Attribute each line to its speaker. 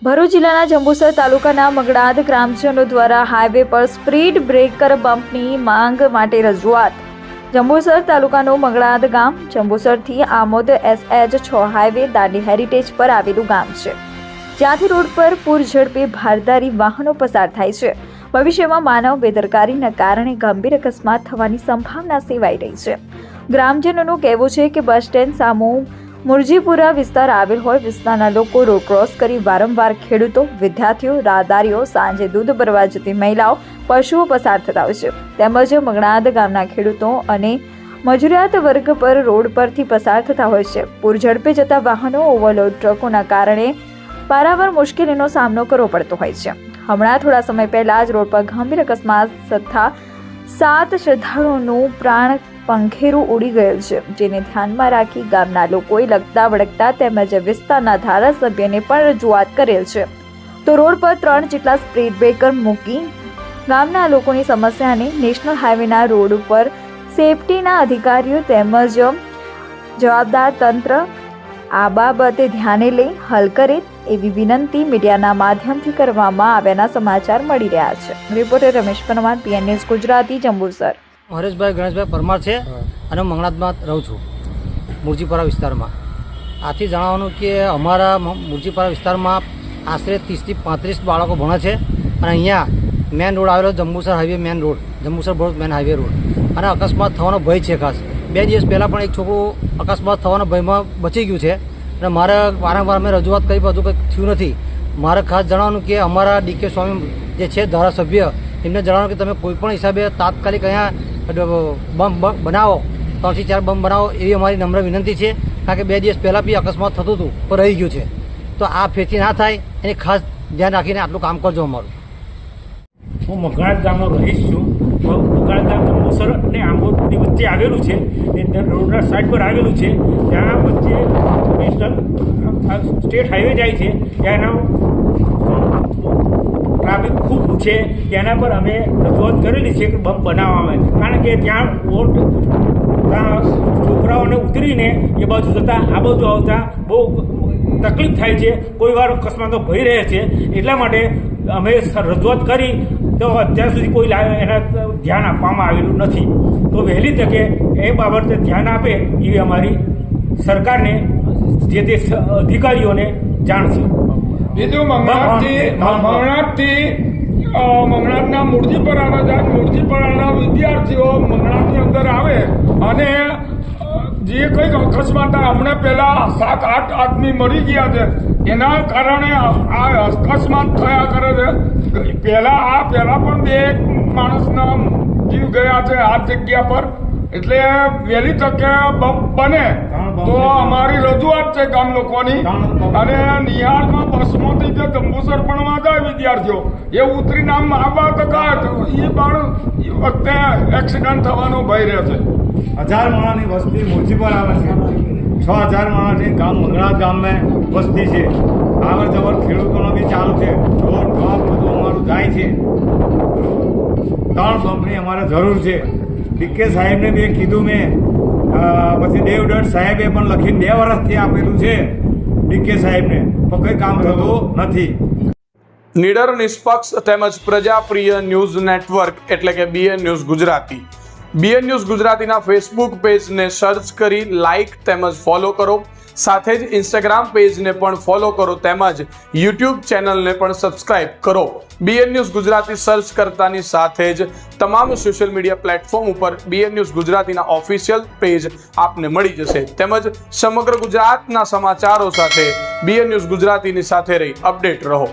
Speaker 1: ભરૂચ જિલ્લાના જંબુસર તાલુકાના મગડાદ ગ્રામજનો દ્વારા હાઈવે પર સ્પીડ બ્રેકર બમ્પની માંગ માટે રજૂઆત। જંબુસર તાલુકાનું મગડાદ ગામ જંબુસરથી Amod SH6 highway Dandi heritage પર આવેલું ગામ છે, જ્યાંથી રોડ પર પૂર ઝડપે ભારદારી વાહનો પસાર થાય છે। ભવિષ્યમાં માનવ બેદરકારીના કારણે ગંભીર અકસ્માત થવાની સંભાવના સેવાઈ રહી છે। ગ્રામજનોનું કહેવું છે કે બસ સ્ટેન્ડ સામુ મુરજીપુરા વિસ્તાર આવેલ હોય, વિસ્તારના લોકો રોડ ક્રોસ કરી વારંવાર ખેડૂતો, વિદ્યાર્થીઓ, રાહદારીઓ, સાંજે દૂધ ભરવા જતી મહિલાઓ, પશુઓ પસાર થતા હોય છે। તેમજ મગડાદ ગામના ખેડૂતો અને મજૂરિયાત વર્ગ પર રોડ પરથી પસાર થતા હોય છે। પૂર ઝડપે જતા વાહનો, ઓવરલોડ ટ્રકોના કારણે પારાવાર મુશ્કેલીનો સામનો કરવો પડતો હોય છે। હમણાં થોડા સમય પહેલા જ રોડ પર ગંભીર અકસ્માત થતા 7 શ્રદ્ધાળુઓનું પ્રાણ પંખેરું ઉડી ગયેલ છે, જેને ધ્યાનમાં રાખી ગામના લોકોએ લગતા વળગતા તેમજ વિસ્તારના ધારાસભ્યને પણ રજૂઆત કરેલ છે, તો રોડ પર 3 જેટલા સ્પીડ બ્રેકર મૂકી ગામના લોકોની સમસ્યાને નેશનલ હાઈવેના રોડ ઉપર સેફટીના અધિકારીઓ તેમજ જવાબદાર તંત્ર આ બાબતે ધ્યાને લઈ હલ કરે એવી વિનંતી મીડિયાના માધ્યમથી કરવામાં આવ્યાના સમાચાર મળી રહ્યા છે। Reporter Ramesh Parmar, PN news Gujarati, Jambusar.
Speaker 2: Hareshbhai Ganeshbhai Parmar છે અને મંગળાદમાં રહું છું, મુરજીપરા વિસ્તારમાં। આથી જણાવવાનું કે અમારા મુરજીપરા વિસ્તારમાં આશરે 30 થી 35 બાળકો ભણે છે અને અહીંયા મેન રોડ આવેલો Jambusar highway main road, Jambusar Bharuch main highway road, અને અકસ્માત થવાનો ભય છે ખાસ। 2 દિવસ પહેલાં પણ એક છોકરું અકસ્માત થવાના ભયમાં બચી ગયું છે અને મારે વારંવાર મેં રજૂઆત કરી પણ હજુ કંઈ થયું નથી। મારે ખાસ જણાવવાનું કે અમારા DK સ્વામી જે છે ધારાસભ્ય, એમને જણાવવાનું કે તમે કોઈપણ હિસાબે તાત્કાલિક અહીંયા બમ બનાવો, 3 થી 4 બમ બનાવો એવી અમારી નમ્ર વિનંતી છે। કારણ કે 2 દિવસ પહેલાં બી અકસ્માત થતું હતું પણ રહી ગયું છે, તો આ ફેરથી ના થાય એની ખાસ ધ્યાન રાખીને આટલું કામ કરજો અમારું।
Speaker 3: હું મગડાદ ગામનો રહીશ છું। મગડાદ ગામ જંબુસર અને આંબોદની વચ્ચે આવેલું છે, એ રોડના સાઈડ પર આવેલું છે। ત્યાં વચ્ચે નેશનલ સ્ટેટ હાઈવે જાય છે, ત્યાંનો ટ્રાફિક ખૂબ છે, તેના પર અમે રજૂઆત કરેલી છે કે બમ્પ બનાવવામાં આવે, કારણ કે ત્યાં છોકરાઓને ઉતરીને એ બાજુ જતા આ બાજુ આવતા બહુ તકલીફ થાય છે, કોઈ વાર અકસ્માતો ભય રહે છે। એટલા માટે અમે રજૂઆત કરી તો અત્યાર સુધી કોઈ એના ધ્યાન આપવામાં આવેલું નથી, તો વહેલી તકે એ બાબતે ધ્યાન આપે એવી અમારી સરકારને, જે તે અધિકારીઓને જાણ છે।
Speaker 4: બીજું મંગળાદના મુરજીપરાના જાય, મુરજીપરાના વિદ્યાર્થીઓ મંગળાદની અંદર આવે અને જે કંઈક અકસ્માત હમણાં પહેલા 7-8 આદમી મરી ગયા છે, એના કારણે આ અકસ્માત થયા કરે છે। પહેલા પણ 2 માણસના જીવ ગયા છે આ જગ્યા પર, એટલે વહેલી તકે બમ્પ બને તો અમારી રજૂઆત છે ગામ લોકોની। અને નિહાળમાં બસમાંથી જે જંબુસર ભણવા જાય વિદ્યાર્થીઓ, એ ઉતરીને આમ આવવા તો એ પણ એ વખતે એક્સિડન્ટ થવાનો ભય રહે છે।
Speaker 5: 1000 માણસની વસ્તી મુરજીપર આવે છે, 6000 માણસની ગામ મંગળાદ ગામમાં વસ્તી છે। આવર જવર ખેડૂતોનો બી ચાલુ છે, રોડ બમ્પ બધું અમારું જાય છે। 3 બમ્પની અમારે જરૂર છે। DK સાહેબને બી કીધું મેં, પછી દેવડર સાહેબે પણ લખીને 2 વર્ષથી આપેલું છે DK સાહેબને, પણ કંઈ કામ થતું નથી।
Speaker 6: નિડર, નિષ્પક્ષ તેમજ પ્રજાપ્રિય ન્યૂઝ નેટવર્ક એટલે કે BN news Gujarati. BN news ગુજરાતીના ફેસબુક પેજને સર્ચ કરી લાઇક તેમજ ફોલો કરો, સાથે જ ઇન્સ્ટાગ્રામ પેજને પણ ફોલો કરો તેમજ YouTube ચેનલને પણ સબસ્ક્રાઇબ કરો। BN ન્યૂઝ ગુજરાતી સર્ચ કરતાની સાથે જ તમામ સોશિયલ મીડિયા પ્લેટફોર્મ ઉપર BN ન્યૂઝ ગુજરાતીના ઓફિશિયલ પેજ આપને મળી જશે, તેમજ સમગ્ર ગુજરાતના સમાચારો સાથે BN ન્યૂઝ ગુજરાતીની સાથે રહી અપડેટ રહો।